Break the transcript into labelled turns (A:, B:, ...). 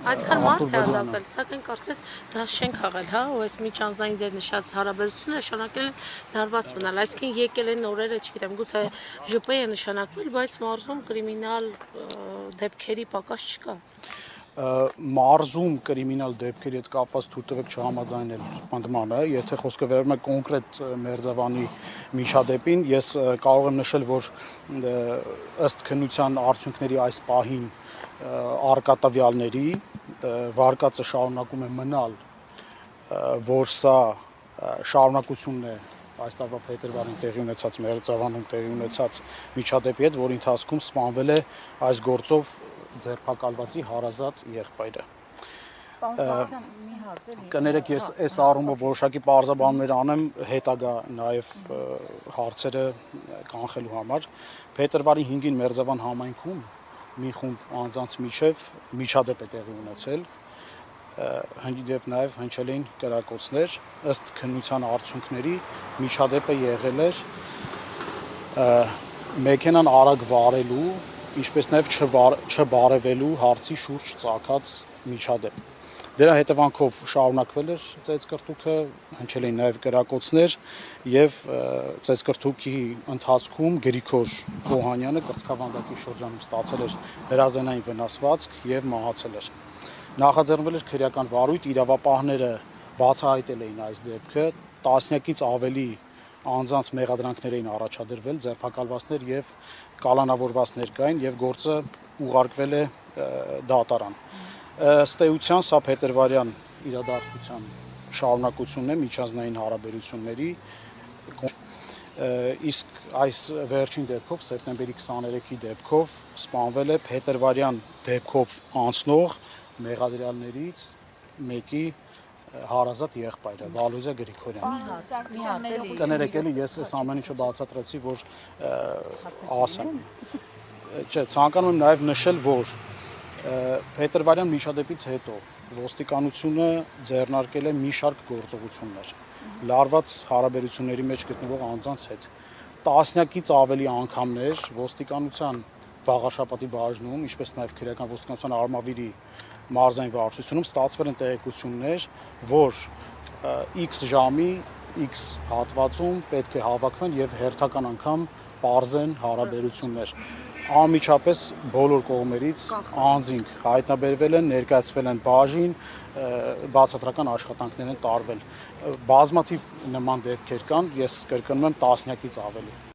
A: Այսքան մարդ է ազատվել, սակայն կարծես դա շենք խաղել, հա, ու այս միջանձնային ձեր նշած հարաբերությունները նշանակել են լարված մնալ, այսինքն եկել են օրերը, չգիտեմ, գուցե ԺՊ է նշանակվել, բայց մարզում կրիմինալ դեպքերի պակաս չկա։
B: Մարզում կրիմինալ դեպքերի հետ կապված թույլ տվեք չհամաձայնել պնդմանը, եթե խոսքը վերաբերում է կոնկրետ Մերձավանի միջադեպին, ես կարող եմ նշել, որ ըստ քննության արդյունքների այս պահին առկա տվյալների վարկածը շարունակում է մնալ, որ սա շարունակությունն է այս տարվա փետրվարին տեղի ունեցած Մերձավանում տեղի ունեցած միջադեպի հետ, որի ընթացքում սպանվել է այս գործով ձերբակալվածի հարազատ եղբայրը։ Կներեք, ես այս առումով որոշակի պարզաբանումներ անեմ հետագա նաև հարցերը կանխելու համար։ Փետրվարի 5-ին Մերձավան համայնքում մի խումբ անձանց միջև միջադեպ է տեղի ունեցել, եւ նաև հնչել էին կրակոցներ, ըստ քննության արդյունքների միջադեպը եղել էր մեքենան արագ վարելու, ինչպես նաև չբարևելու հարցի շուրջ ծագած միջադեպ։ Դրա հետևանքով շարունակվել էր ծեծկռտուքը, հնչել էին նաև կրակոցներ եւ ծեծկռտուքի ընթացքում Գրիգոր Օհանյանը կրծքավանդակի շրջանում ստացել էր հրազենային վնասվածք եւ մահացել էր։ Նախաձեռնվել էր քրեական վարույթ, իրավապահները բացահայտել էին այս դեպքը, տասնյակից ավելի անձանց մեղադրանքներ էին առաջադրվել, ձերբակալվածներ եւ կալանավորվածներ կային եւ գործը ուղարկվել է դատարան։ Ըստ էության սա փետրվարյան իրադարձության շարունակությունն է միջանձնային հարաբերությունների, իսկ այս վերջին դեպքով սեպտեմբերի 23-ի դեպքով սպանվել է փետրվարյան դեպքով անցնող մեղադրյալներից մեկի հարազատ եղբայրը Վալոզիա Գրիգորյանը։ Կներեք, էլի ես այս ամեն ինչը բացատրեցի, որ ասեմ։ Չէ, ցանկանում եմ նաև նշել, որ փետրվարյան միջադեպից հետո ոստիկանությունը ձեռնարկել է մի շարք գործողություններ լարված հարաբերությունների մեջ գտնվող անձանց հետ։ Տասնյակից ավելի անգամներ ոստիկանության Վաղաշապատի բաժնում, ինչպես նաև քրեական ոստիկանության Արմավիրի մարզային վարչությունում ստացվել են տեղեկություններ, որ X ժամի X հատվածում պետք է հավաքվեն եւ հերթական անգամ պարզեն հարաբերություններ։ Անմիջապես բոլոր կողմերից անձինք հայտնաբերվել են, ներկայացվել են բաժին, բացատրական աշխատանքներ են տարվել։ Բազմաթիվ նման դեպքեր կան, ես կրկնում եմ, տասնյակից ավելի։